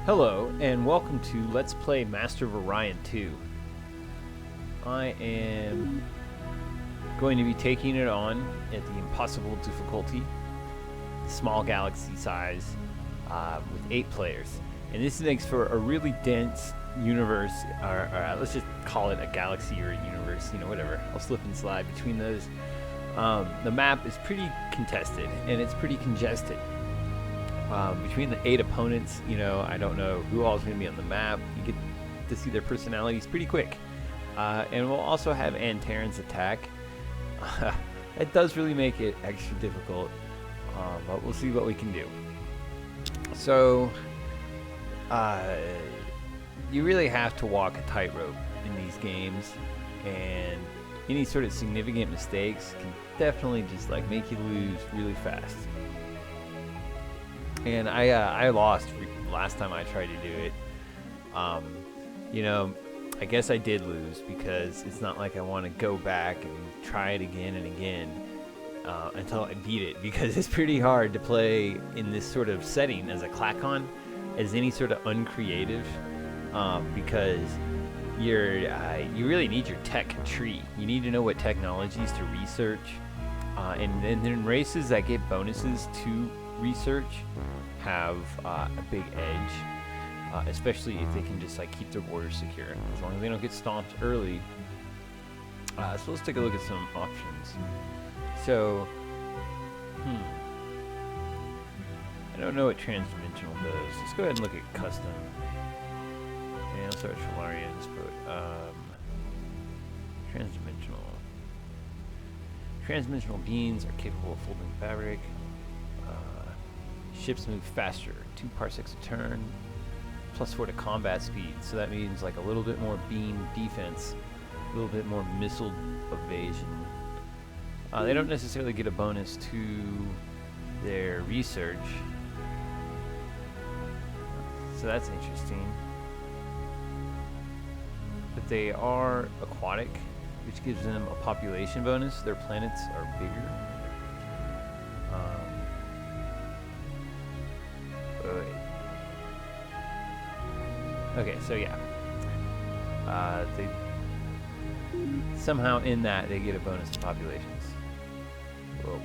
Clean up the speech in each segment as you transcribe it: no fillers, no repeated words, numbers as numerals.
Hello, and welcome to Let's Play Master of Orion 2. I am going to be taking it on at the impossible difficulty, small galaxy size, with 8 players. And this makes for a really dense universe, or let's just call it a galaxy or a universe, whatever. I'll slip and slide between those. The map is pretty contested, and it's pretty congested. Between the 8 opponents, I don't know who all is going to be on the map. You get to see their personalities pretty quick. And we'll also have Antaren's attack. It does really make it extra difficult, but we'll see what we can do. So, you really have to walk a tightrope in these games, and any sort of significant mistakes can definitely just make you lose really fast. And I lost last time I tried to do it. I guess I did lose because it's not like I want to go back and try it again and again until I beat it, because it's pretty hard to play in this sort of setting as a Klackon, as any sort of uncreative, because you really need your tech tree. You need to know what technologies to research, and then races that get bonuses to research have a big edge, especially if they can just keep their borders secure, as long as they don't get stomped early. So let's take a look at some options. So I don't know what transdimensional does. Let's go ahead and look at custom, and I'll search for Orion. Transdimensional beams are capable of folding fabric. Ships move faster, 2 parsecs a turn, +4 to combat speed. So that means a little bit more beam defense, a little bit more missile evasion. They don't necessarily get a bonus to their research, so that's interesting. But they are aquatic, which gives them a population bonus. Their planets are bigger. Okay, so yeah, they somehow in that they get a bonus to populations. Whoa.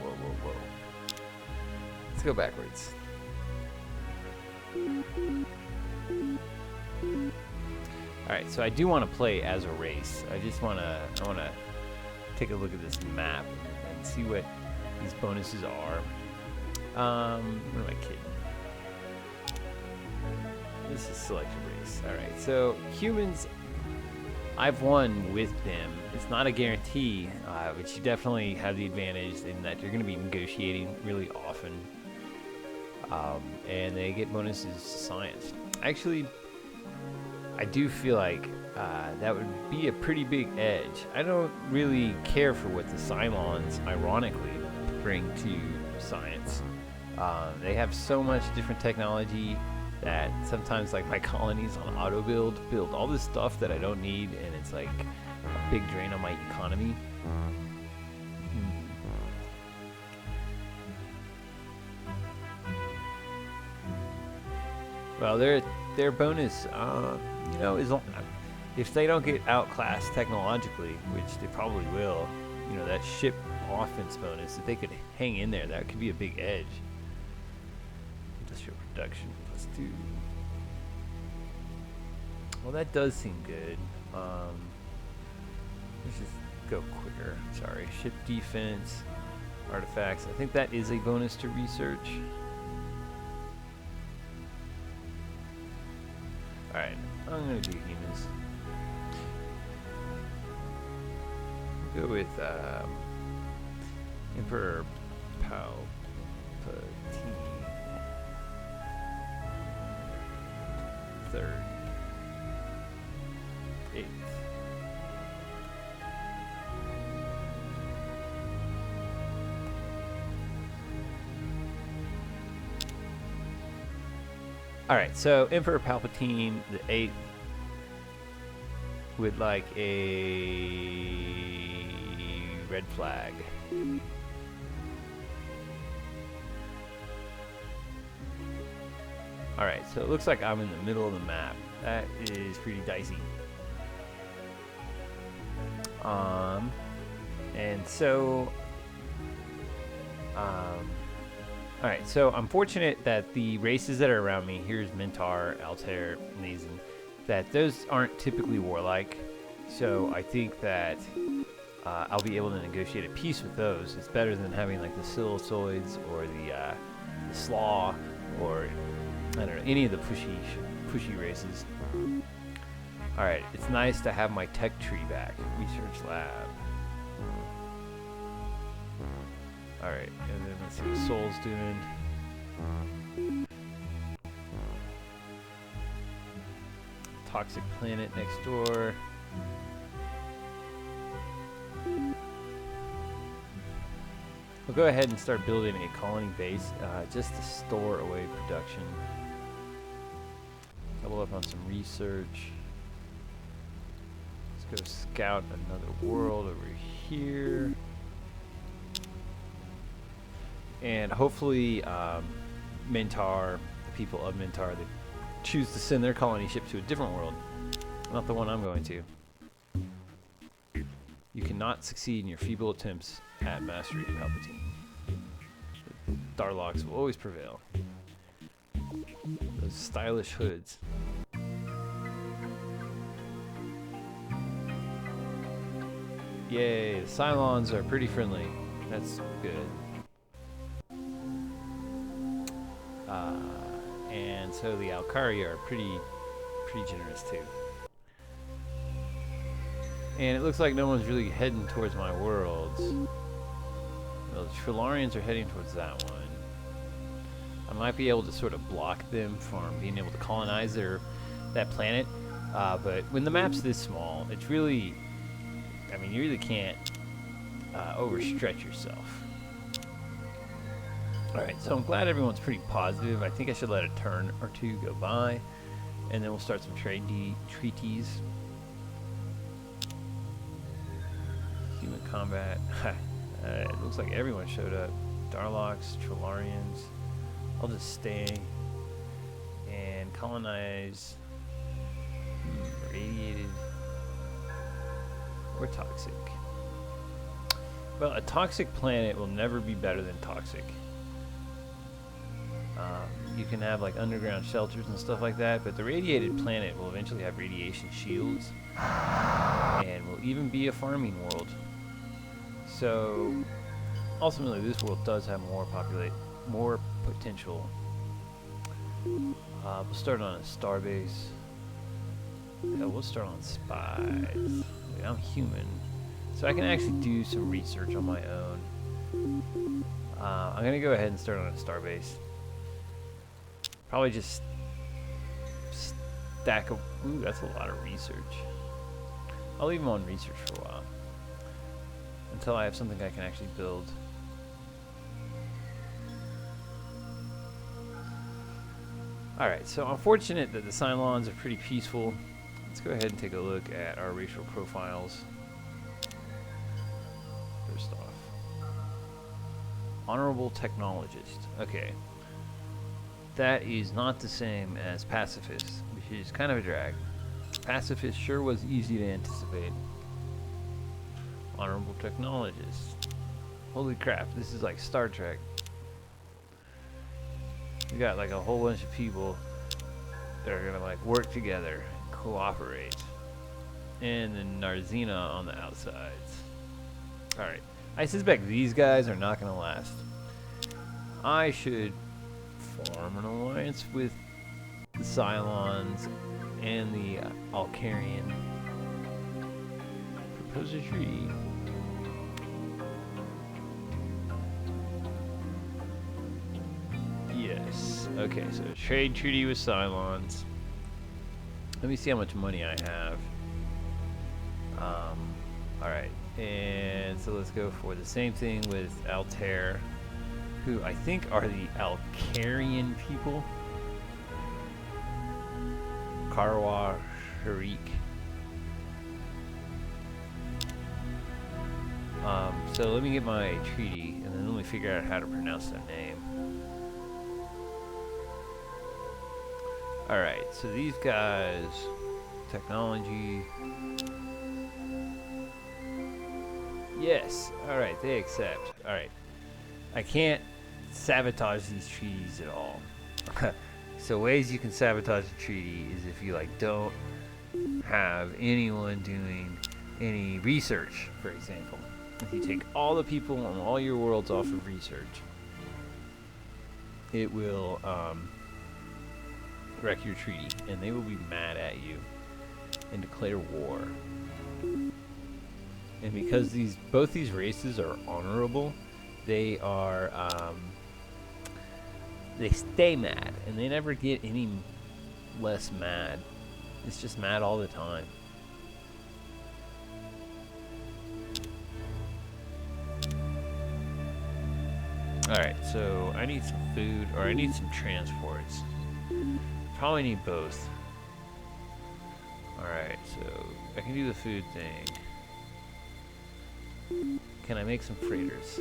Let's go backwards. All right, so I do want to play as a race. I want to take a look at this map and see what these bonuses are. What am I kidding? This is select a race. Alright, so humans, I've won with them. It's not a guarantee, but you definitely have the advantage in that you're going to be negotiating really often. And they get bonuses to science. Actually, I do feel like that would be a pretty big edge. I don't really care for what the Cylons, ironically, bring to science. They have so much different technology that sometimes my colonies on auto build all this stuff that I don't need, and it's a big drain on my economy. Well, their bonus, is if they don't get outclassed technologically, which they probably will, that ship offense bonus, if they could hang in there, that could be a big edge. Industrial production +2. Well, that does seem good. Let's just go quicker. Sorry. Ship defense, artifacts. I think that is a bonus to research. Alright, I'm going to do humans. Go with Emperor Palpatine. 3rd, 8th. Alright, so Emperor Palpatine, the 8th, would like a red flag. Alright, so it looks like I'm in the middle of the map. That is pretty dicey. And so, alright, so I'm fortunate that the races that are around me, here's Mintar, Altair, Nazen, that those aren't typically warlike. So I think that I'll be able to negotiate a peace with those. It's better than having like the Silicioids or the Slaw or I don't know, any of the pushy races. Alright, it's nice to have my tech tree back. Research lab. Alright, and then let's see what Soul's doing. Toxic planet next door. We'll go ahead and start building a colony base just to store away production. Double up on some research. Let's go scout another world over here. And hopefully Mintar, the people of Mintar, they choose to send their colony ship to a different world. Not the one I'm going to. You cannot succeed in your feeble attempts at mastery of Palpatine. The Darlocks will always prevail. Those stylish hoods. Yay, the Cylons are pretty friendly. That's good. And so the Alkari are pretty generous too. And it looks like no one's really heading towards my worlds. Well, the Trilarians are heading towards that one. I might be able to sort of block them from being able to colonize that planet. But when the map's this small, it's really, I mean, you really can't overstretch yourself. Alright, so I'm glad everyone's pretty positive. I think I should let a turn or two go by, and then we'll start some treaties. Human combat. It looks like everyone showed up. Darlocks, Trilarians. I'll just stay and colonize. Radiated or toxic. Well, a toxic planet will never be better than toxic. You can have like underground shelters and stuff like that, but the radiated planet will eventually have radiation shields and will even be a farming world. So ultimately this world does have more potential. We'll start on a starbase. Hell, we'll start on spies. I'm human, so I can actually do some research on my own. I'm gonna go ahead and start on a starbase. Probably just stack of. Ooh, that's a lot of research. I'll leave them on research for a while until I have something I can actually build. Alright, so I'm fortunate that the Cylons are pretty peaceful. Let's go ahead and take a look at our racial profiles. First off, honorable technologist. Okay. That is not the same as pacifist, which is kind of a drag. Pacifist sure was easy to anticipate. Honorable technologist. Holy crap, this is like Star Trek. We got like a whole bunch of people that are gonna like work together, cooperate. And then Narzina on the outsides. Alright, I suspect these guys are not gonna last. I should form an alliance with the Cylons and the Alkarian. Propose a treaty. Yes. Okay, so trade treaty with Cylons. Let me see how much money I have. Alright, and so let's go for the same thing with Altair, who I think are the Alkarian people. Karwa Sharik. So let me get my treaty, and then let me figure out how to pronounce that name. Alright, so these guys, technology. Yes, alright, they accept. Alright. I can't sabotage these treaties at all. So ways you can sabotage a treaty is if you like don't have anyone doing any research, for example. If you take all the people on all your worlds off of research, it will wreck your treaty, and they will be mad at you and declare war. And because both these races are honorable, they are they stay mad, and they never get any less mad. It's just mad all the time. Alright, so I need some food, or I need some transports. Probably need both. Alright, so I can do the food thing. Can I make some freighters?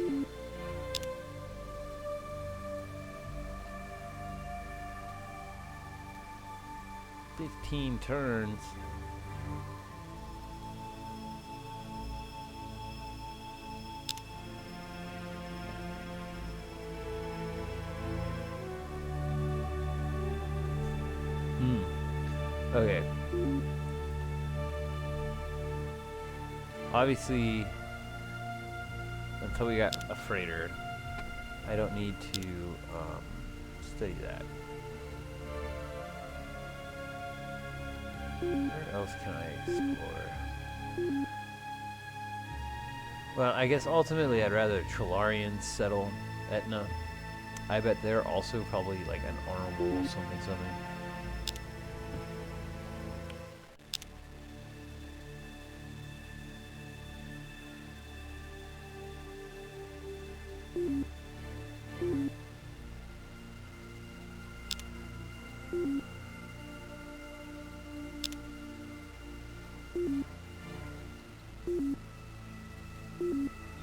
15 turns. Okay. Obviously, until we got a freighter, I don't need to study that. Where else can I explore? Well, I guess ultimately I'd rather Trilarians settle Etna. I bet they're also probably like an honorable something.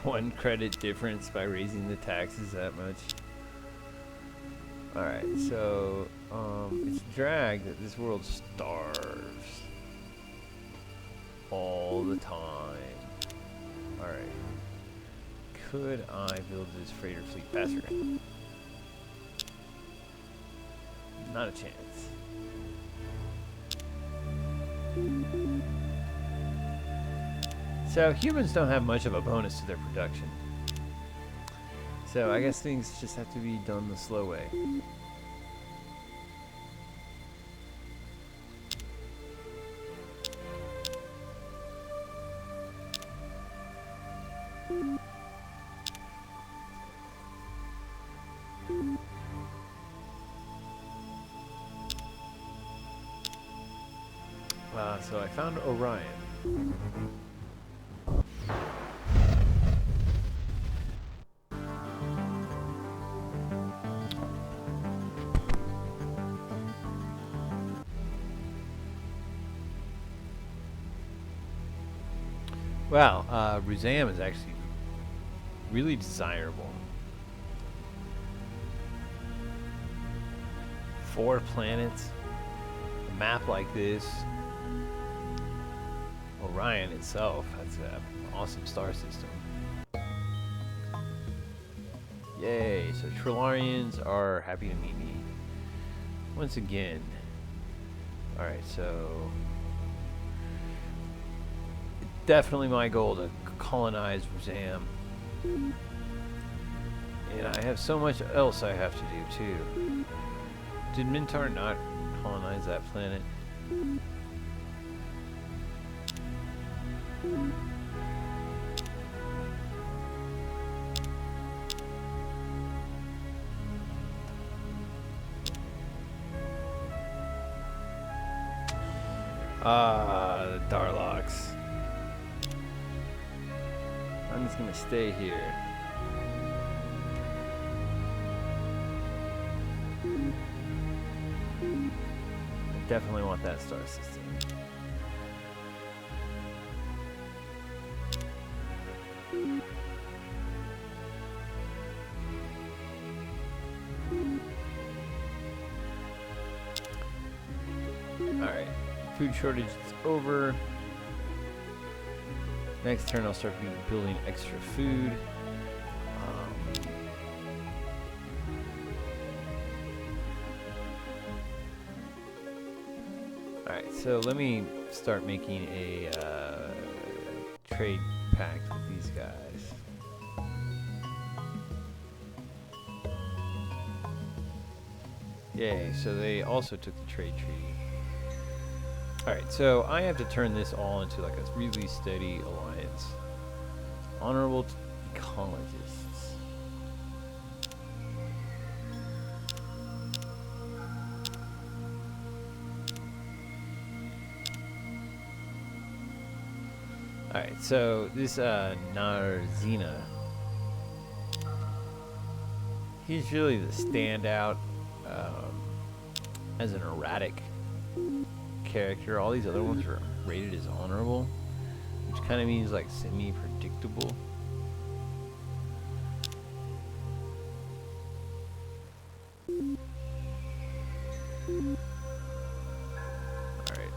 One credit difference by raising the taxes that much. Alright, so it's drag that this world starves all the time. Alright. Could I build this freighter fleet faster? Not a chance. So humans don't have much of a bonus to their production. So I guess things just have to be done the slow way. So I found Orion. Wow, Ruzam is actually really desirable. 4 planets, a map like this, Orion itself, that's an awesome star system. Yay, so Trilarians are happy to meet me once again. Alright, so definitely my goal to colonize Ruzam. And I have so much else I have to do too. Did Mintar not colonize that planet? The Darlocks. I'm just gonna stay here. I definitely want that star system. Alright, food shortage is over. Next turn I'll start building extra food. Alright, so let me start making a trade pact with these guys. Yay, so they also took the trade treaty. Alright, so I have to turn this all into like a really steady alliance. Honorable ecologists. Alright, so this Narzina, he's really the standout as an erratic character. All these other ones are rated as honorable, which kind of means like semi-predictable. Alright.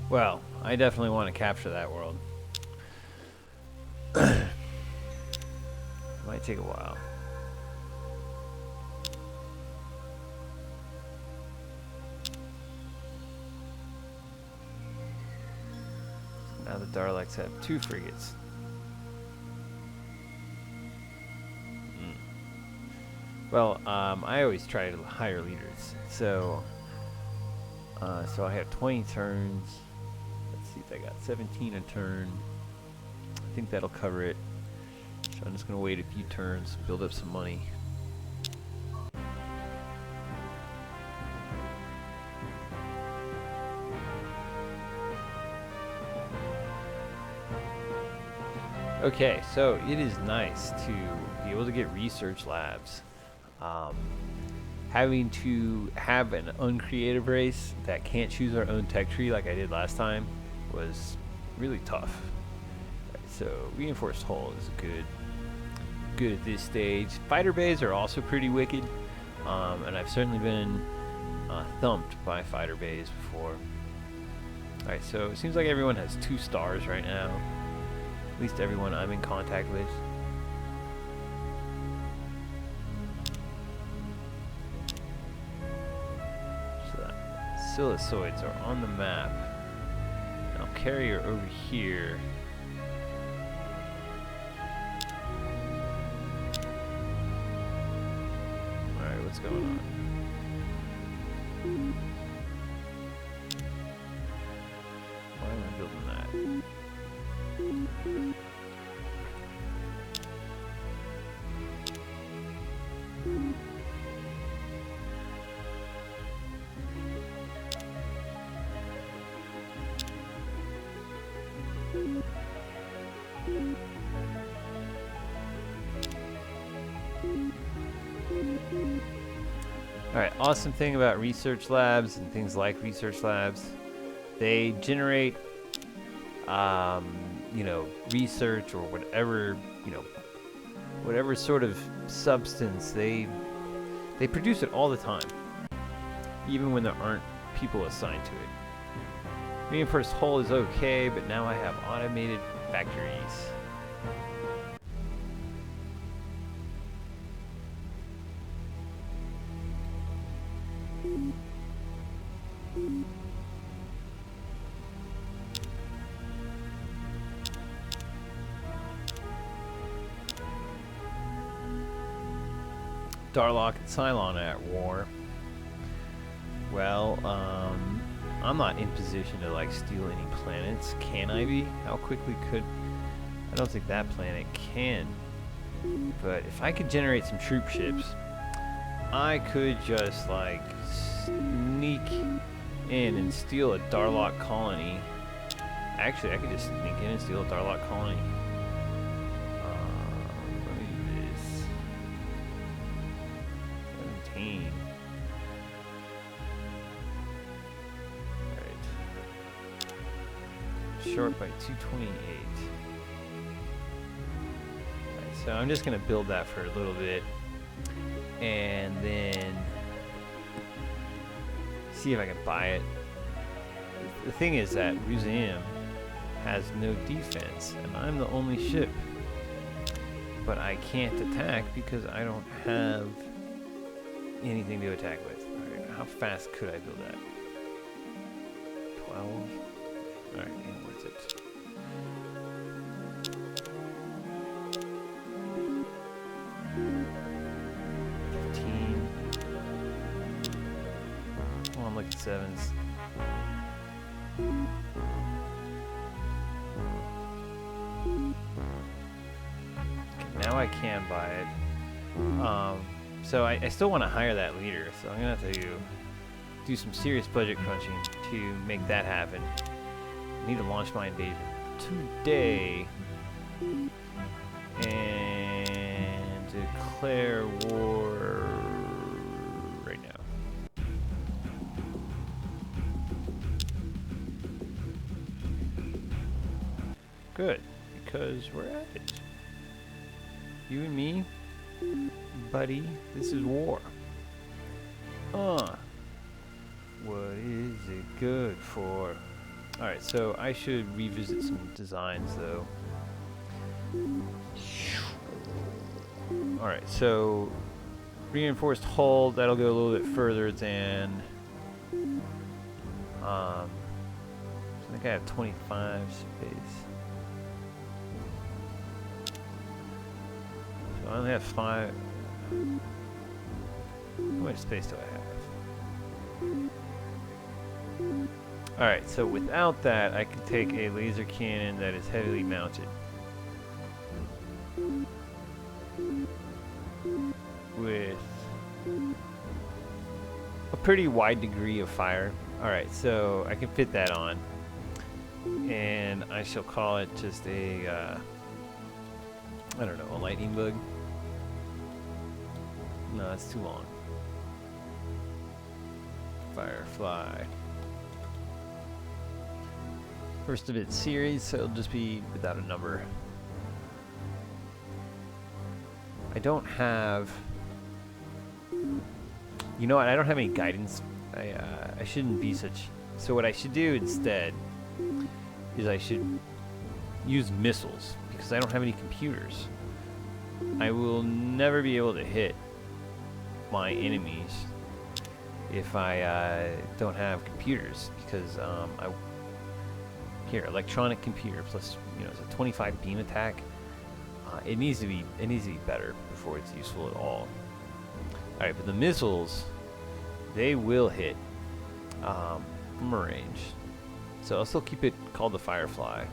Well, I definitely want to capture that world. Might take a while. So now the Daleks have 2 frigates. Well, I always try to hire leaders, so I have 20 turns. Let's see if I got 17 a turn. I think that'll cover it. So I'm just gonna wait a few turns, build up some money. Okay, so it is nice to be able to get research labs. Having to have an uncreative race that can't choose our own tech tree like I did last time was really tough. Right, so reinforced hull is good at this stage. Fighter bays are also pretty wicked, and I've certainly been thumped by fighter bays before. Alright, so it seems like everyone has 2 stars right now. At least everyone I'm in contact with. Silicioids are on the map. And I'll carry her over here. Alright, what's going on? Why am I building that? Alright, awesome thing about research labs and things like research labs, they generate, research or whatever, whatever sort of substance, they produce it all the time, even when there aren't people assigned to it. Reinforced hull is okay, but now I have automated factories. Darlock and Cylon at war. Well, I'm not in position to like steal any planets. Can I be? How quickly could? I don't think that planet can. But if I could generate some troop ships, I could just like sneak in and steal a Darlock colony. Actually, I could just sneak in and steal a Darlock colony. Let me do this. 17. Alright. Short by 228. Alright, so I'm just going to build that for a little bit. And then see if I can buy it. The thing is that Museum has no defense, and I'm the only ship. But I can't attack because I don't have anything to attack with. Alright, how fast could I build that? 12? Alright, ain't worth it. Oh, I'm looking at 7s. Okay, now I can buy it. So I still want to hire that leader, so I'm gonna have to do some serious budget crunching to make that happen. I need to launch my invasion today and declare war right now. Good, because we're at it. You and me, buddy, this is war. What is it good for? Alright, so I should revisit some designs though. Alright, so reinforced hull, that'll go a little bit further than I think I have 25 space. So I only have 5. How much space do I have? Alright, so without that, I can take a laser cannon that is heavily mounted. With a pretty wide degree of fire. Alright, so I can fit that on. And I shall call it just a, I don't know, a lightning bug? No, that's too long. Firefly. First of its series, so it'll just be without a number. I don't have... You know what, I don't have any guidance. I shouldn't be such... So what I should do instead is I should use missiles, because I don't have any computers. I will never be able to hit my enemies if I don't have computers, because here, electronic computer plus, you know, it's a 25 beam attack. It needs to be better before it's useful at all. All right, but the missiles, they will hit from a range, so I'll still keep it called the Firefly.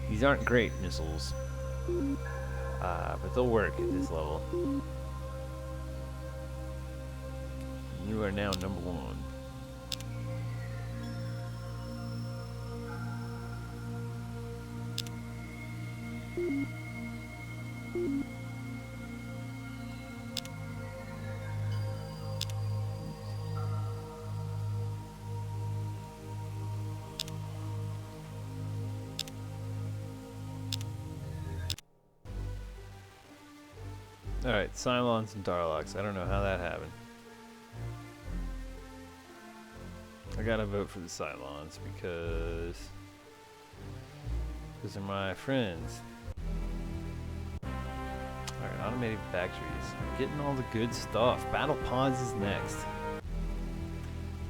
These aren't great missiles, but they'll work at this level. You are now number 1. Alright, Cylons and Darlocks. I don't know how that happened. I gotta vote for the Cylons because they're my friends. Alright, automated factories. I'm getting all the good stuff. Battle pods is next.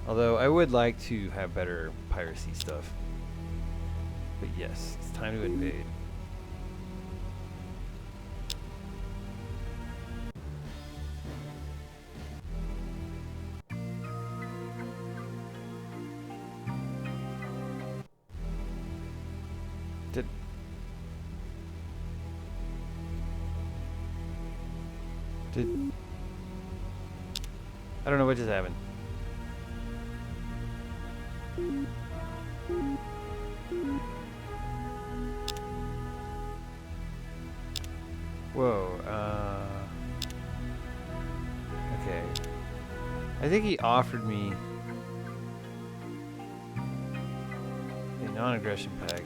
Although I would like to have better piracy stuff. But yes, it's time to invade. I don't know what just happened. Whoa, okay. I think he offered me a non-aggression pact.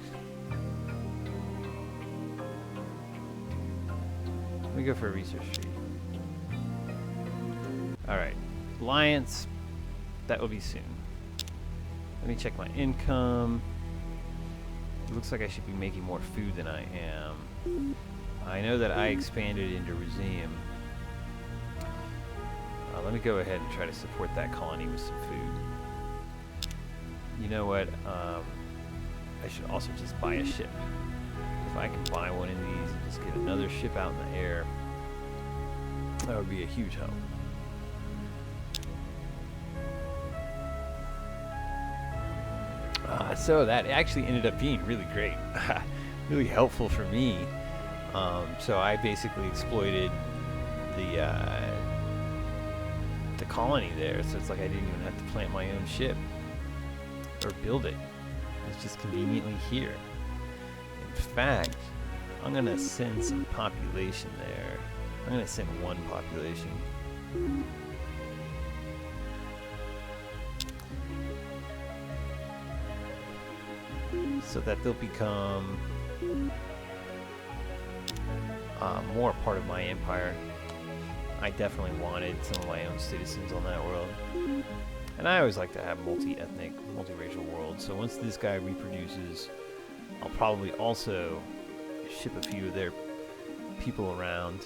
Let me go for a research tree. Alright. Alliance. That will be soon. Let me check my income. It looks like I should be making more food than I am. I know that I expanded into Museum. Let me go ahead and try to support that colony with some food. You know what? I should also just buy a ship. If I can buy one of these and just get another ship out in the air, that would be a huge help. So that actually ended up being really great. Really helpful for me. So I basically exploited the colony there, so it's like I didn't even have to plant my own ship or build it. It's just conveniently here. In fact, I'm gonna send some population there. I'm gonna send one population. So that they'll become more part of my empire. I definitely wanted some of my own citizens on that world. And I always like to have multi-ethnic, multiracial worlds. So once this guy reproduces, I'll probably also ship a few of their people around.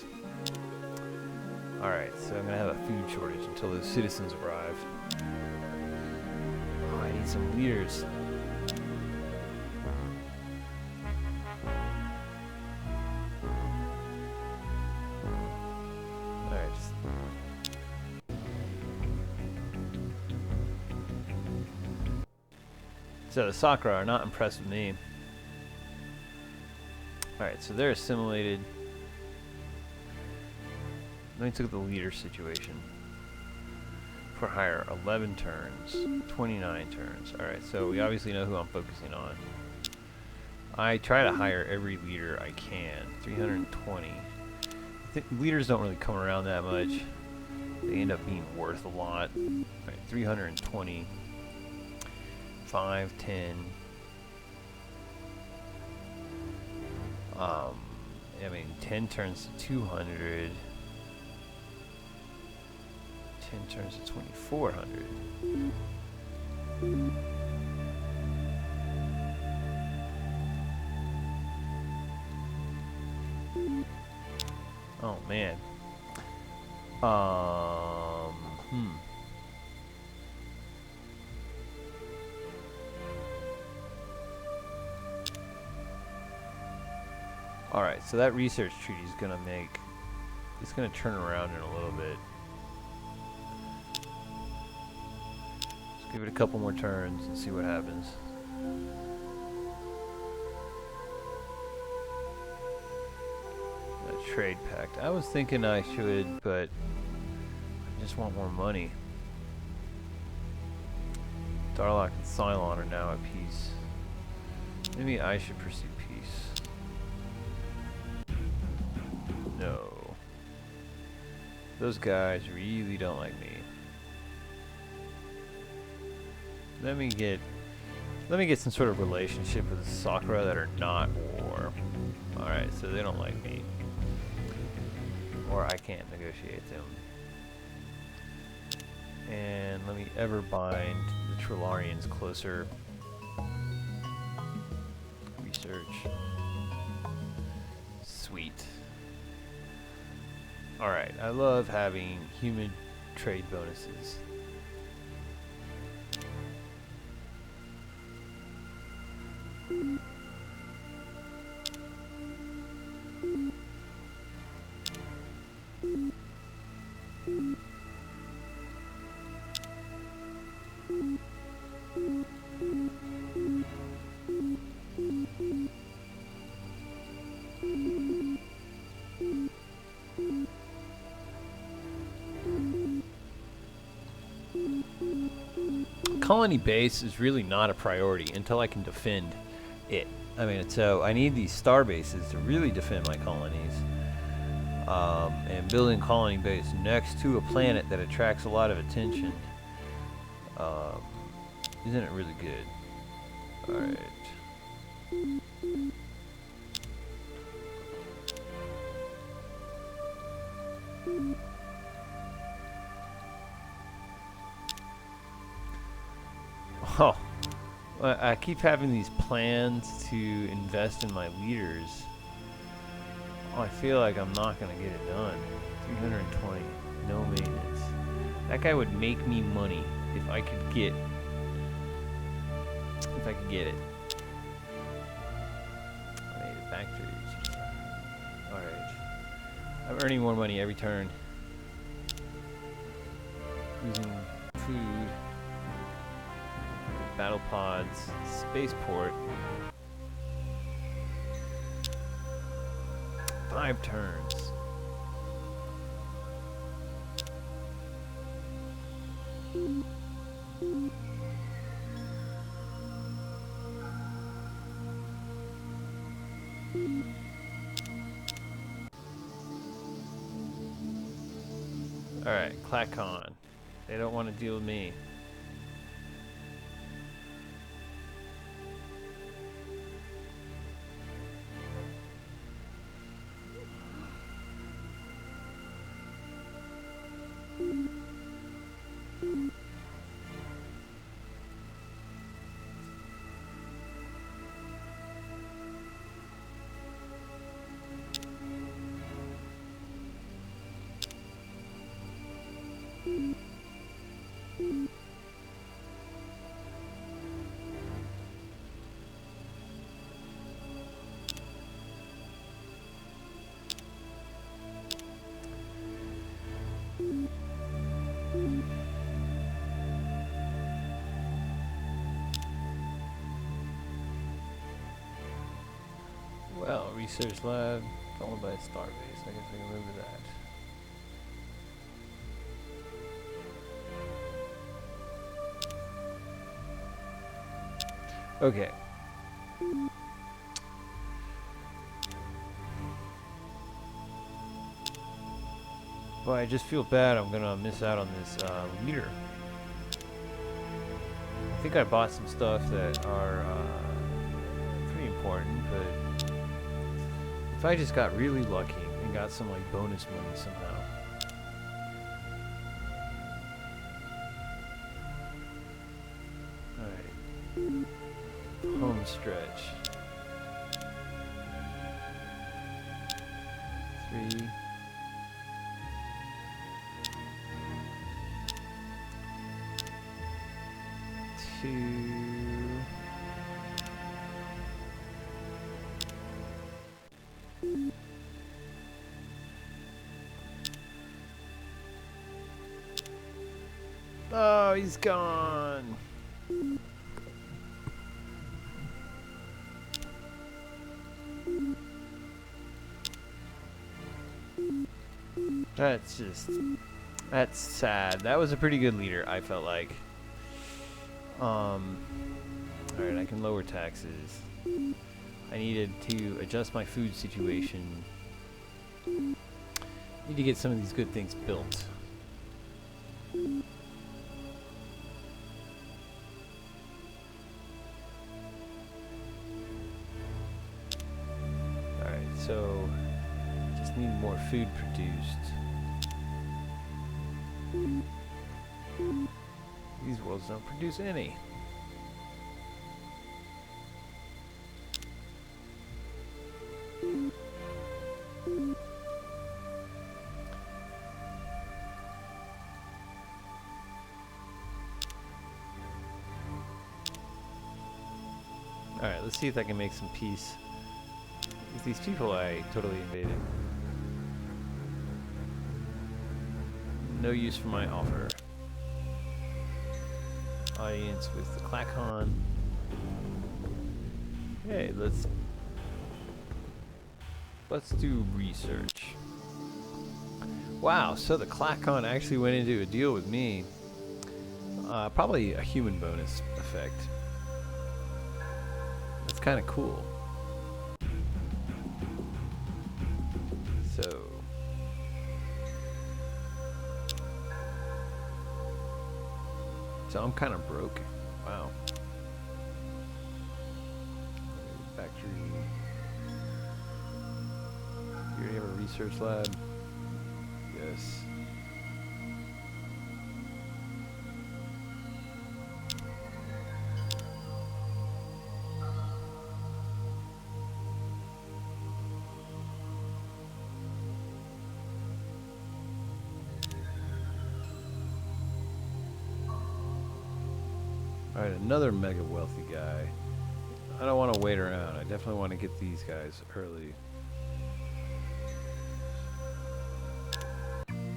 Alright, so I'm going to have a food shortage until those citizens arrive. Oh, I need some leaders. So the Sakura are not impressed with me. Alright, so they're assimilated. Let me look at the leader situation. For hire, 11 turns, 29 turns. Alright, so we obviously know who I'm focusing on. I try to hire every leader I can. 320. Leaders don't really come around that much. They end up being worth a lot. Alright, 320. 5, 10. I mean, 10 turns to 200. 10 turns to 2,400. Oh man. Alright, so that research treaty is gonna it's gonna turn around in a little bit. Let's give it a couple more turns and see what happens. That trade pact. I was thinking I should, but I just want more money. Darlock and Cylon are now at peace. Maybe I should pursue peace. No. Those guys really don't like me. Let me get some sort of relationship with Sakura that are not war. Alright, so they don't like me. Or I can't negotiate them. And let me ever bind the Trilarians closer. Research. Sweet. Alright, I love having human trade bonuses. colony base is really not a priority until I can defend it. I mean, so I need these star bases to really defend my colonies. And building a colony base next to a planet that attracts a lot of attention isn't it really good? Alright. Oh, I keep having these plans to invest in my leaders. Oh, I feel like I'm not gonna get it done. 320, no maintenance. That guy would make me money if I could get it. I made it factories. Alright. I'm earning more money every turn. Using food. Battle pods. Spaceport. 5 turns. Alright, Klackons. They don't want to deal with me. Well, research lab, followed by a star base. I guess I can remember that. Okay. Well, I just feel bad I'm gonna miss out on this leader. I think I bought some stuff that are pretty important, but if I just got really lucky and got some like bonus money somehow. Alright. Home stretch. 3. 2. Oh, he's gone. That's sad. That was a pretty good leader, I felt like. Alright, I can lower taxes. I needed to adjust my food situation. Need to get some of these good things built. Alright, so just need more food produced. These worlds don't produce any. Alright, let's see if I can make some peace with these people I totally invaded. No use for my offer. Audience with the Klackons. Hey, let's do research. Wow, so the Klackons actually went into a deal with me. Probably a human bonus effect. That's kind of cool. So I'm kind of broke. Wow. Factory. You already have a research lab? Yes. Alright, another mega wealthy guy. I don't want to wait around. I definitely want to get these guys early.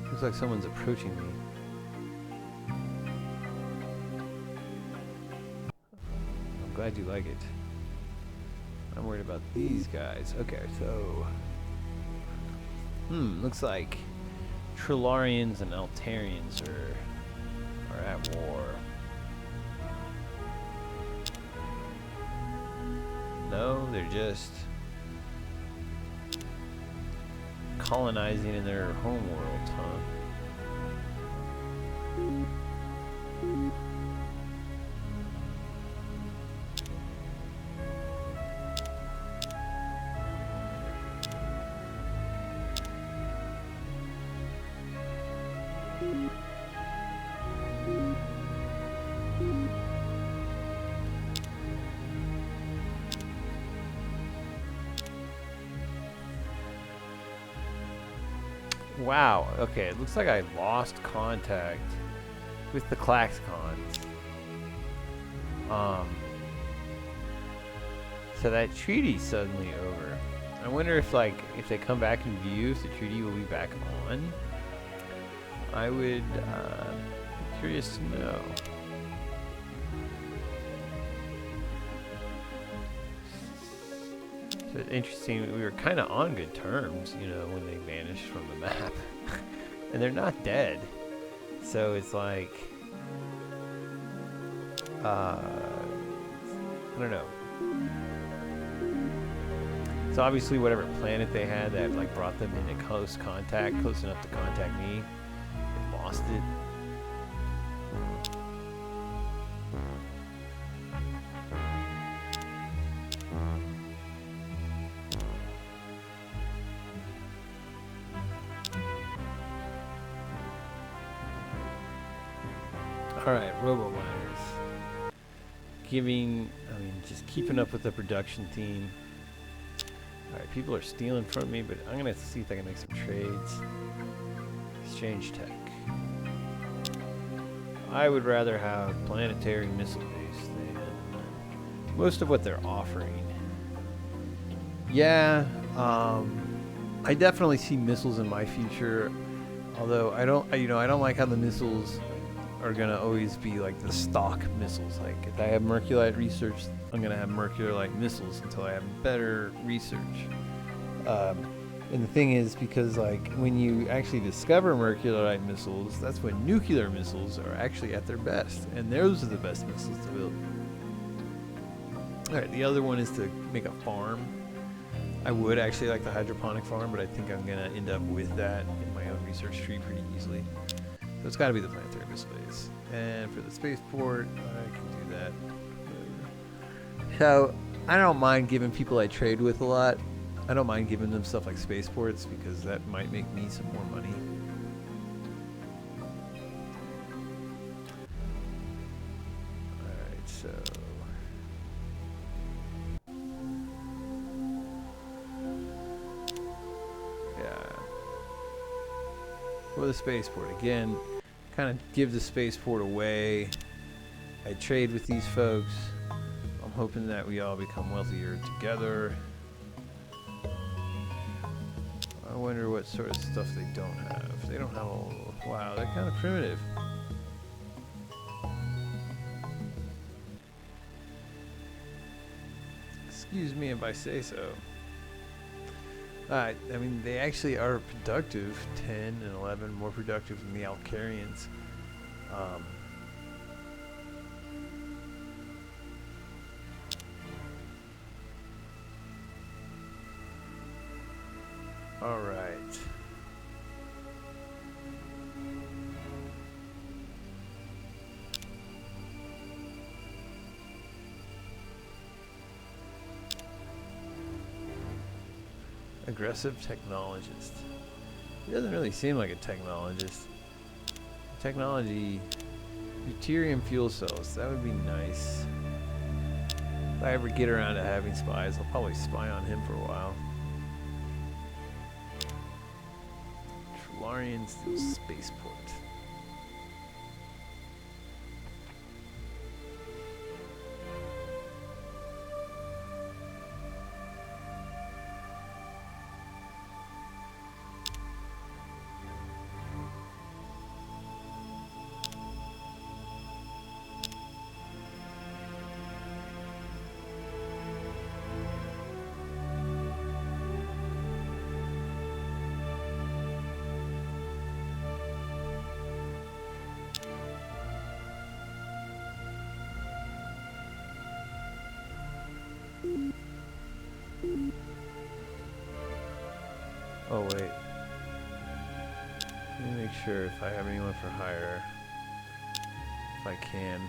Looks like someone's approaching me. I'm glad you like it. I'm worried about these guys. Okay, so... looks like Trilarians and Altarians are at war. No, they're just colonizing in their home world, huh? Wow, okay, it looks like I lost contact with the Klackons. So that treaty's suddenly over. I wonder if if they come back in view, if the treaty will be back on. I would be curious to know. So it's interesting, we were kind of on good terms, you know, when they vanished from the map. And they're not dead. So it's like, I don't know. So obviously whatever planet they had that brought them into close contact, close enough to contact me, they lost it. Alright, robo-miners. Just keeping up with the production team. Alright, people are stealing from me, but I'm gonna see if I can make some trades. Exchange tech. I would rather have planetary missile base than most of what they're offering. Yeah, I definitely see missiles in my future. Although I don't like how the missiles are gonna always be the stock missiles. If I have Merculite research, I'm gonna have Merculite missiles until I have better research. And the thing is, because when you actually discover Merculite missiles, that's when nuclear missiles are actually at their best, and those are the best missiles to build. All right, the other one is to make a farm. I would actually like the hydroponic farm, but I think I'm gonna end up with that in my own research tree pretty easily. So it's got to be the planetary missile base. And for the spaceport, I can do that. So I don't mind giving people I trade with a lot. I don't mind giving them stuff like spaceports because that might make me some more money. Alright, so... yeah. For the spaceport, again, kind of give the spaceport away. I trade with these folks. I'm hoping that we all become wealthier together. I wonder what sort of stuff they don't have. They don't have all... wow, they're kind of primitive. Excuse me if I say so. They actually are productive, 10 and 11, more productive than the Alcarians. All right. Aggressive technologist. He doesn't really seem like a technologist. Technology, deuterium fuel cells. That would be nice. If I ever get around to having spies, I'll probably spy on him for a while. Orion spaceport. Oh wait. Let me make sure if I have anyone for hire. If I can.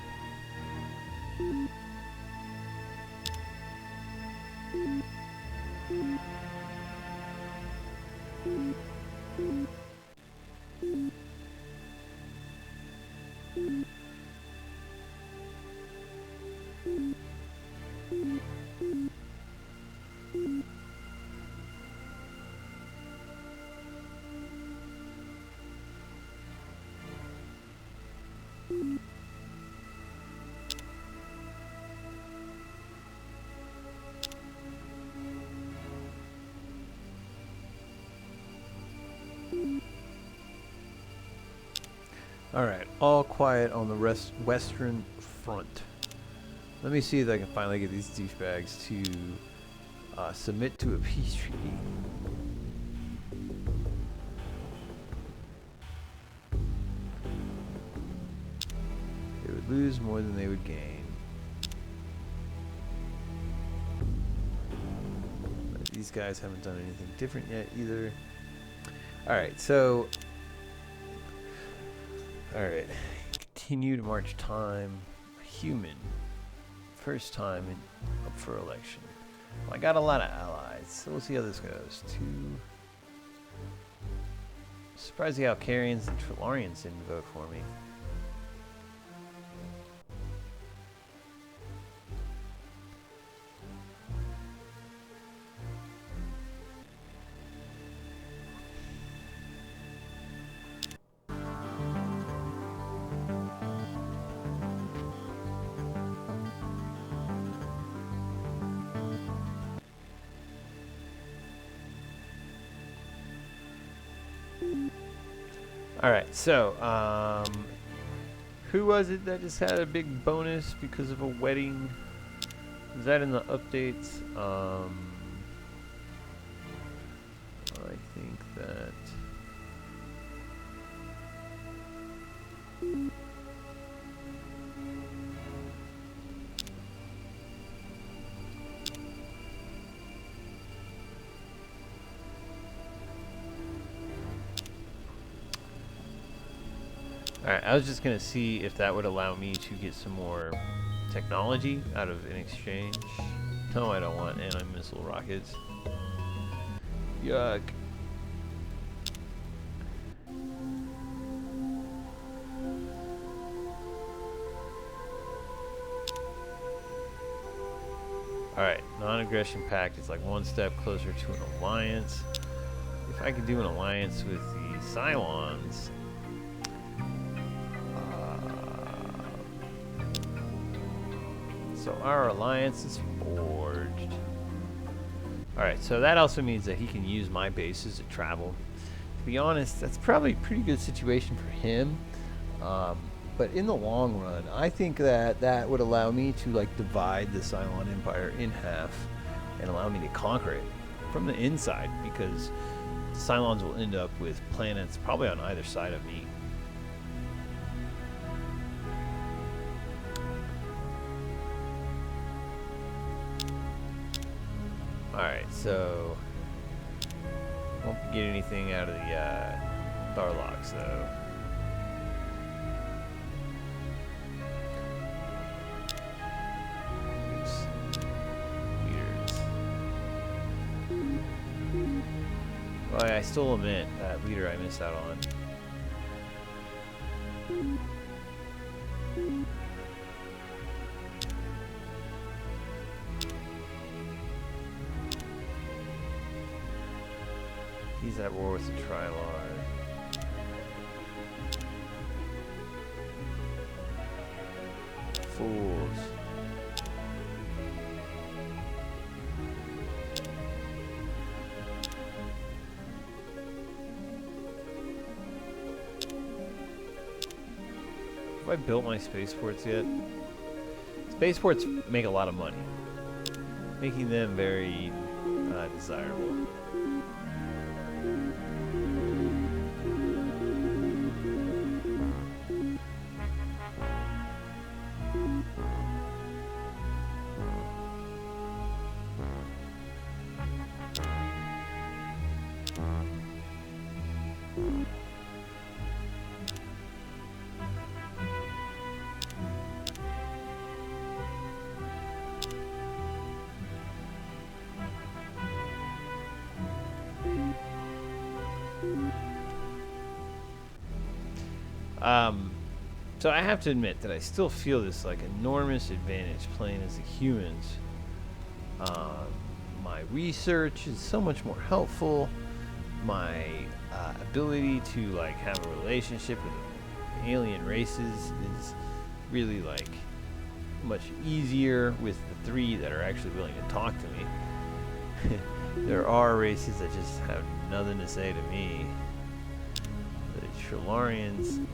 Alright, all quiet on the western front. Let me see if I can finally get these douchebags to submit to a peace treaty. They would lose more than they would gain. But these guys haven't done anything different yet either. Alright, so... Alright, continued march time, human, first time up for election. Well, I got a lot of allies, so we'll see how this goes. Surprised the Alcarians and Trillarians didn't vote for me. Alright, so, who was it that just had a big bonus because of a wedding? Is that in the updates? I think that... Alright, I was just gonna see if that would allow me to get some more technology out of an exchange. No, I don't want anti-missile rockets. Yuck. Alright, non-aggression pact is like one step closer to an alliance. If I could do an alliance with the Cylons... So our alliance is forged. Alright, so that also means that he can use my bases to travel. To be honest, that's probably a pretty good situation for him. But in the long run, I think that that would allow me to like divide the Cylon Empire in half and allow me to conquer it from the inside, because the Cylons will end up with planets probably on either side of me. Alright, so Won't get anything out of the Tharlocks though. Oops. Leaders. Well, I still lament that leader I missed out on. He's at war with the Trilard. Fools. Have I built my spaceports yet? Spaceports make a lot of money, making them very desirable. So I have to admit that I still feel this like enormous advantage playing as the humans. My research is so much more helpful. My ability to like have a relationship with alien races is really like much easier with the three that are actually willing to talk to me. There are races that just have nothing to say to me. The Trilarians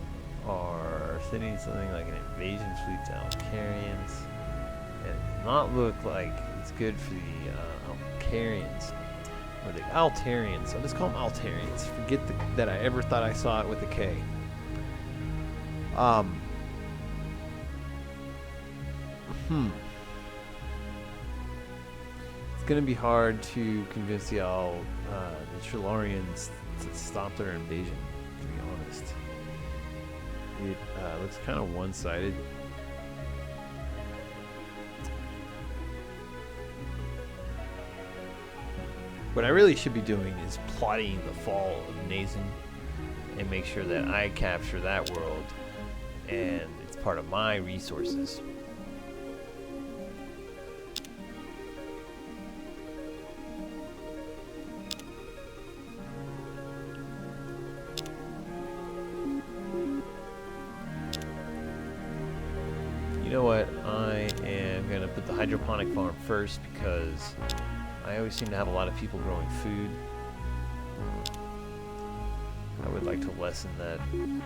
are sending something like an invasion fleet to Altarians. And it does not look like it's good for the Alcarians. Or the Altarians. I'll just call them Altarians. Forget that I ever thought I saw it with a K. It's gonna be hard to convince the Trilarians to stop their invasion, to be honest. It looks kind of one-sided. What I really should be doing is plotting the fall of Nazin and make sure that I capture that world and it's part of my resources. You know what? I am going to put the hydroponic farm first because I always seem to have a lot of people growing food. I would like to lessen that burden.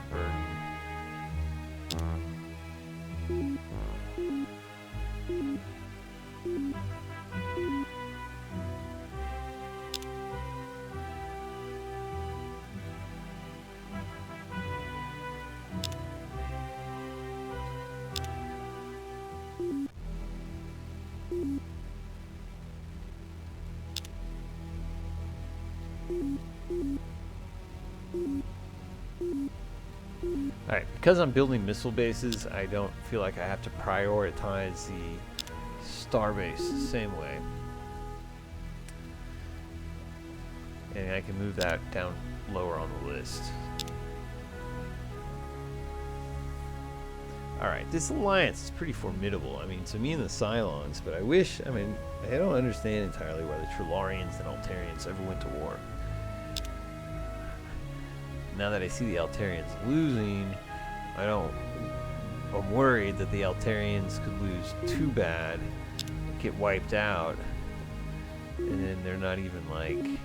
Alright, because I'm building missile bases, I don't feel like I have to prioritize the starbase the same way. And I can move that down lower on the list. Alright, this alliance is pretty formidable. I mean, it's me and the Cylons, but I don't understand entirely why the Trilarians and Altarians ever went to war. Now that I see the Altarians losing, I'm worried that the Altarians could lose too bad, get wiped out, and then they're not even like a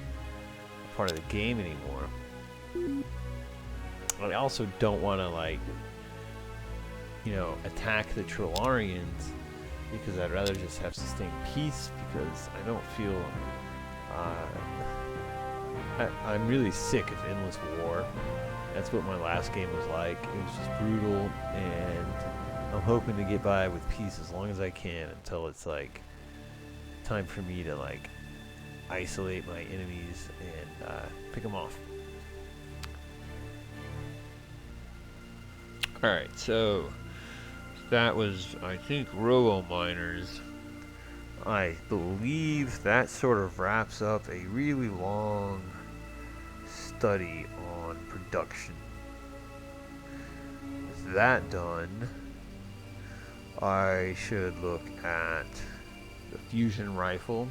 part of the game anymore. I also don't want to like, attack the Trilarians because I'd rather just have sustained peace because I don't feel I'm really sick of endless war. That's what my last game was like. It was just brutal, and I'm hoping to get by with peace as long as I can until it's like time for me to like isolate my enemies and pick them off. Alright, so that was, I think, robo-miners. I believe that sort of wraps up a really long study on production. With that done, I should look at the fusion rifle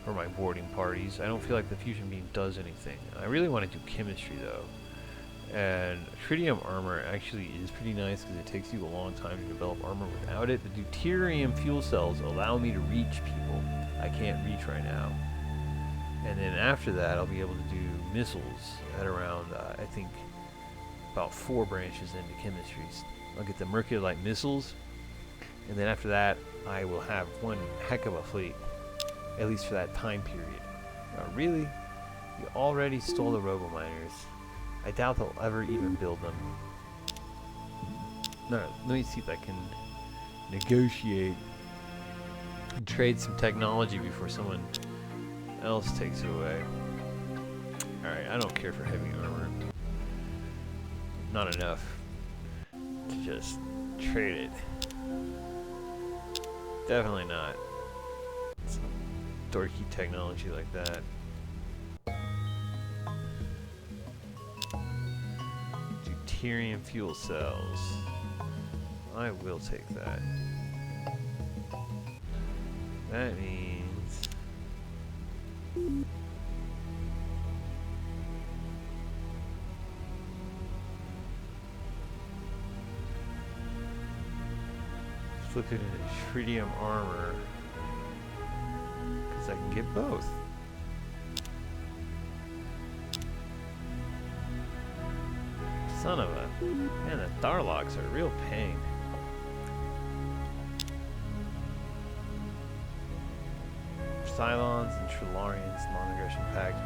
for my boarding parties. I don't feel like the fusion beam does anything. I really want to do chemistry though. And tritium armor actually is pretty nice because it takes you a long time to develop armor without it. The deuterium fuel cells allow me to reach people I can't reach right now. And then after that, I'll be able to do missiles at around, I think, about 4 branches into chemistries. I'll get the Mercury Light missiles, and then after that, I will have one heck of a fleet, at least for that time period. Really? You already stole the robo-miners. I doubt they'll ever even build them. No, let me see if I can negotiate and trade some technology before someone else takes it away. Alright, I don't care for heavy armor. Not enough to just trade it. Definitely not some dorky technology like that. Deuterium fuel cells. I will take that. That means flip it into tritium armor because I can get both. Son of a... Man, the Tharlocks are a real pain. Cylons and Trilarians, non-aggression pact.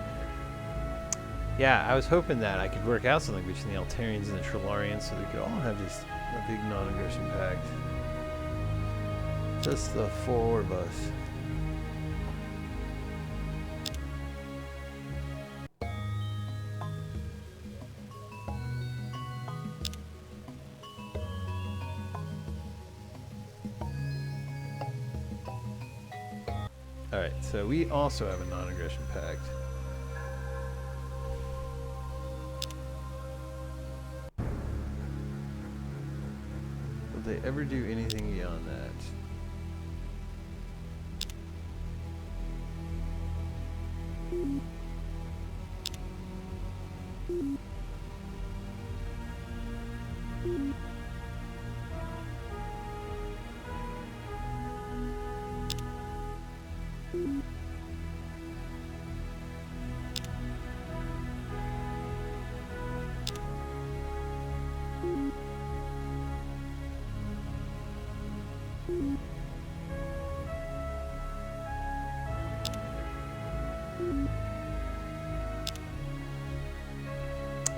Yeah, I was hoping that I could work out something between the Altarians and the Trilarians so they could all have just a big non-aggression pact. Just the 4 of us. Alright, so we also have a non-aggression pact. Will they ever do anything beyond that?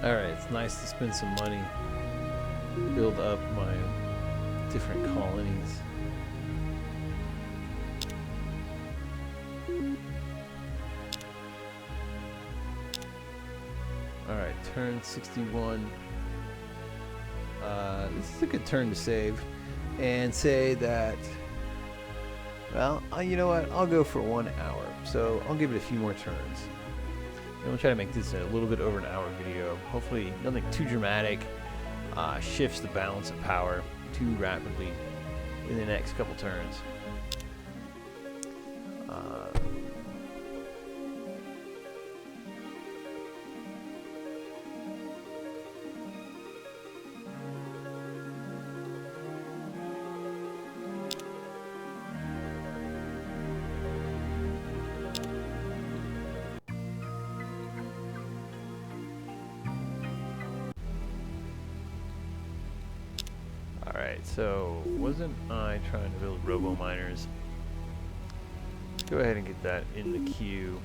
Alright, it's nice to spend some money, build up my different colonies. Alright, turn 61. This is a good turn to save and say that, well, you know what, I'll go for 1 hour, so I'll give it a few more turns. And we'll try to make this a little bit over an hour video. Hopefully nothing too dramatic shifts the balance of power too rapidly in the next couple turns. Alright, so wasn't I trying to build robo-miners? Let's go ahead and get that in the queue.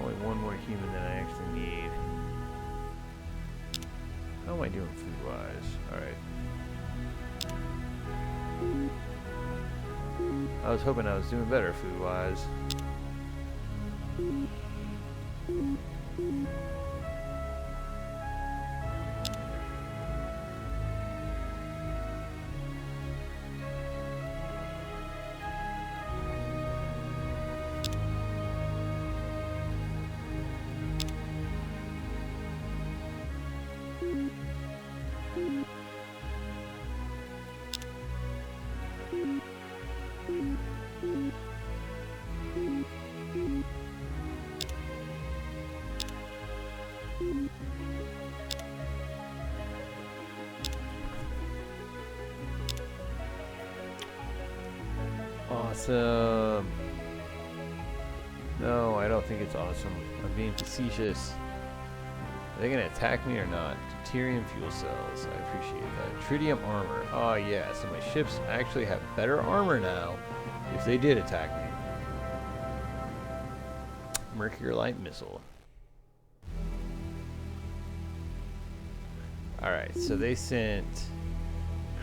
Only one more human than I actually need. How am I doing food-wise? Alright. I was hoping I was doing better food-wise. Awesome. No, I don't think it's awesome. I'm being facetious. Are they gonna attack me or not? Deuterium fuel cells. I appreciate that. Tritium armor. Oh yeah, so my ships actually have better armor now if they did attack me. Mercury light missile. Alright, so they sent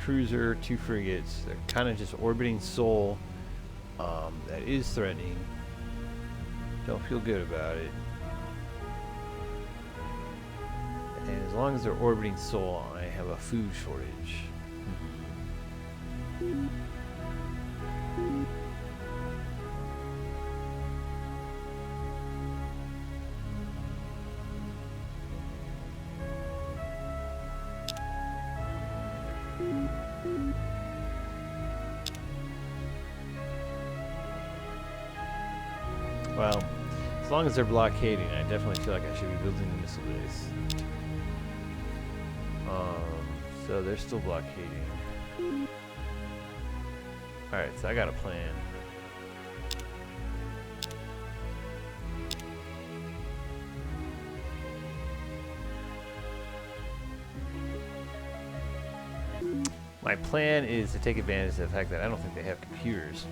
cruiser, 2 frigates. They're kind of just orbiting Sol. That is threatening. Don't feel good about it. And as long as they're orbiting Sol, I have a food shortage. Well, as long as they're blockading, I definitely feel like I should be building the missile base. So they're still blockading. Alright, so I got a plan. My plan is to take advantage of the fact that I don't think they have computers.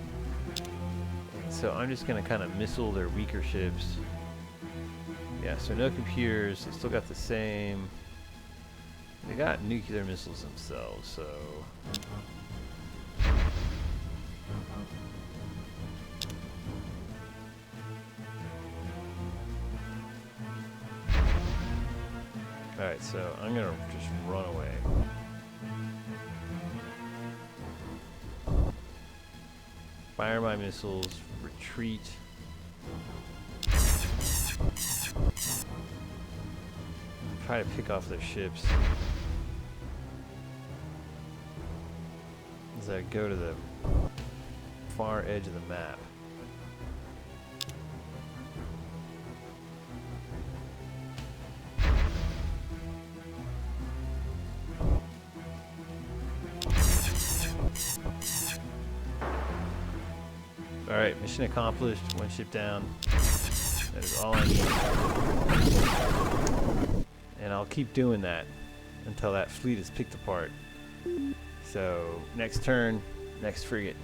So I'm just going to kind of missile their weaker ships. Yeah, so no computers. They still got the same. They got nuclear missiles themselves, so. Alright, so I'm going to just run away. Fire my missiles, retreat. Try to pick off their ships as I go to the far edge of the map. Alright, mission accomplished. 1 ship down. That is all I need. And I'll keep doing that until that fleet is picked apart. So, next turn, next frigate.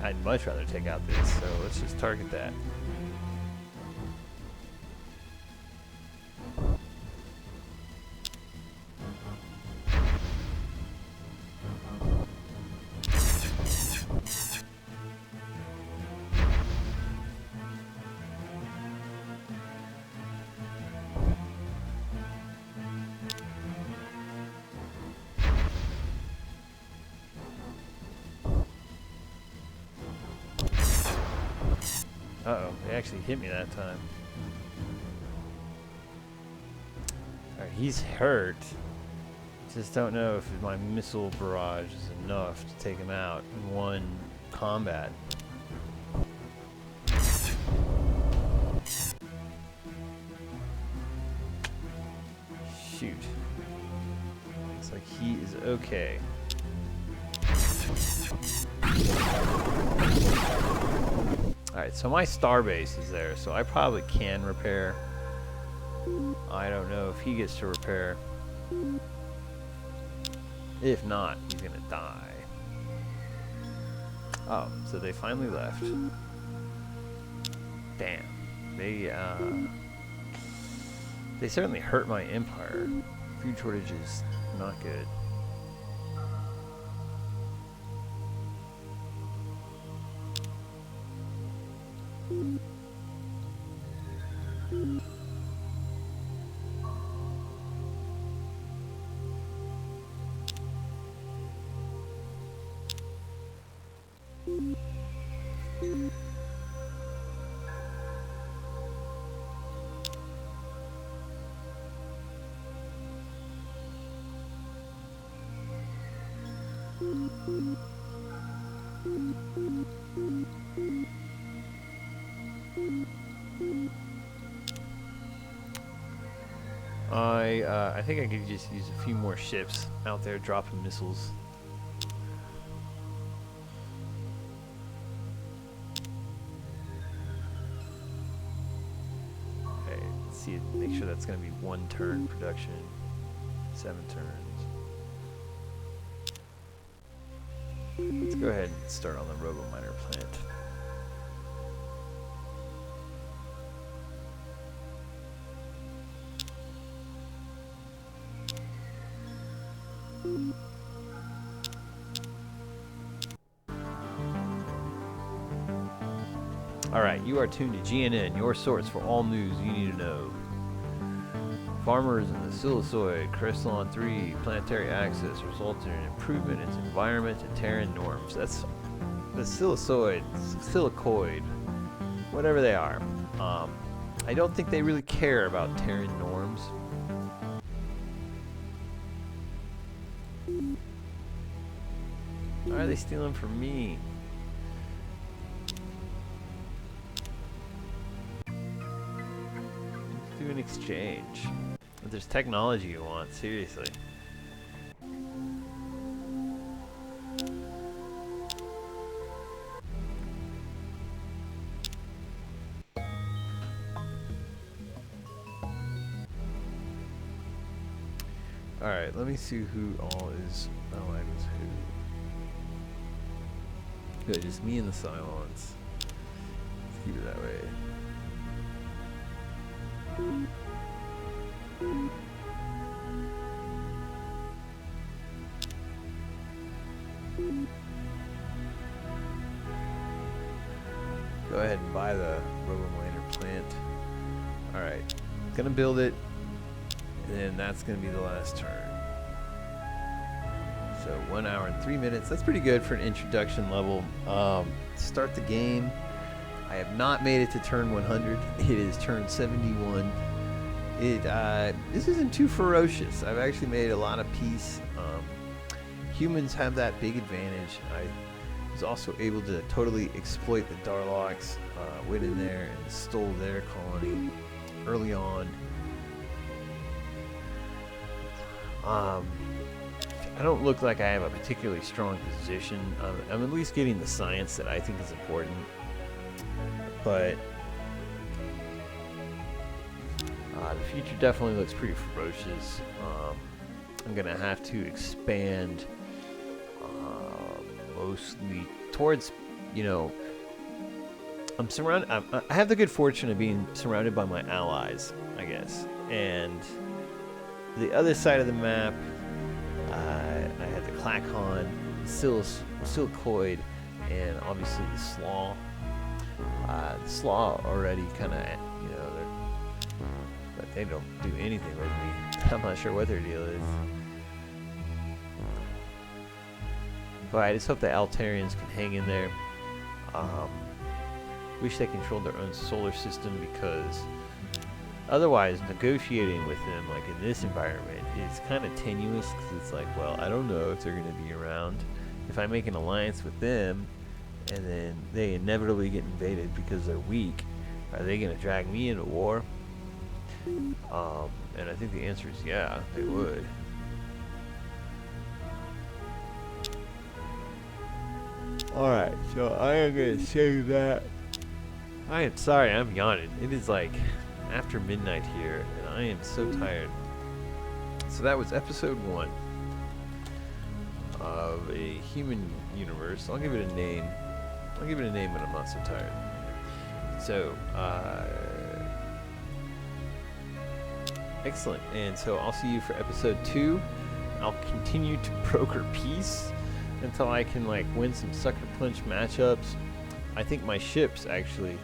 I'd much rather take out this, so let's just target that. Uh-oh, they actually hit me that time. Alright, he's hurt. Just don't know if my missile barrage is enough to take him out in one combat. Shoot. Looks like he is okay. Alright, so my starbase is there, so I probably can repair. I don't know if he gets to repair. If not, he's gonna die. Oh, so they finally left. Damn. They certainly hurt my empire. Food shortage is not good. I think I could just use a few more ships out there dropping missiles. Okay, let's see. Make sure that's going to be 1 turn production. 7 turns. Let's go ahead and start on the robo-miner plant. Alright, you are tuned to GNN, your source for all news you need to know. Farmers in the Silicioid, Klackons I, planetary access resulted in improvement in its environment and Terran norms. That's the Silicoid, whatever they are. I don't think they really care about Terran norms. Why are they stealing from me? Let's do an exchange. If there's technology you want, seriously. Alright, let me see who all is allied with who. Good, just me and the Cylons. Let's keep it that way. Go ahead and buy the robo-miner plant. Alright, gonna build it, and then that's gonna be the last turn. So 1 hour and 3 minutes. That's pretty good for an introduction level. Start the game. I have not made it to turn 100. It is turn 71. This isn't too ferocious. I've actually made a lot of peace. Humans have that big advantage. I was also able to totally exploit the Darloks, went in there and stole their colony early on. I don't look like I have a particularly strong position. I'm at least getting the science that I think is important. But the future definitely looks pretty ferocious. I'm gonna have to expand mostly towards, you know, I'm surrounded. I have the good fortune of being surrounded by my allies, I guess. And the other side of the map, I had the Klackon, Silicoid, and obviously the Slaw. The Slaw already kind of, you know, but they don't do anything with me. I'm not sure what their deal is. But I just hope the Altarians can hang in there. Wish they controlled their own solar system, because otherwise negotiating with them, like in this environment, is kind of tenuous, because it's like, well, I don't know if they're going to be around. If I make an alliance with them and then they inevitably get invaded because they're weak, are they going to drag me into war? And I think the answer is yeah, they would. Alright, so I am going to say that I am sorry, I'm yawning. It is like after midnight here, and I am so tired. So that was episode 1 of a human universe. I'll give it a name. I'll give it a name when I'm not so tired. So, Excellent. And so I'll see you for episode 2. I'll continue to broker peace until I can like win some sucker punch matchups. I think my ships actually,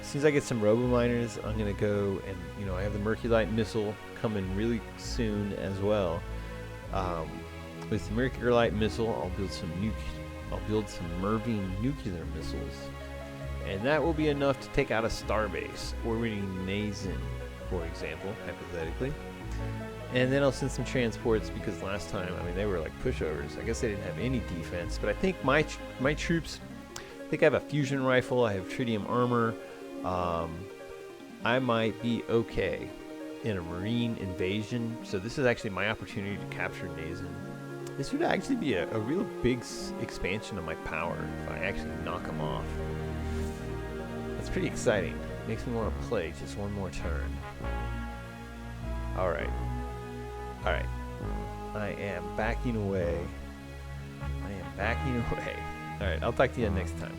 as soon as I get some robo miners, I'm gonna go and, you know, I have the Merculite missile coming really soon as well. With the Merculite missile, I'll build some Mervine nuclear missiles, and that will be enough to take out a starbase orbiting Nazen, for example, hypothetically. And then I'll send some transports, because last time, I mean, they were like pushovers. I guess they didn't have any defense, but I think my troops, I think I have a fusion rifle, I have tritium armor. I might be okay in a marine invasion, so this is actually my opportunity to capture Nazen. This would actually be a real big expansion of my power if I actually knock them off. That's pretty exciting. Makes me want to play just one more turn. Alright. Alright. I am backing away. Alright, I'll talk to you next time.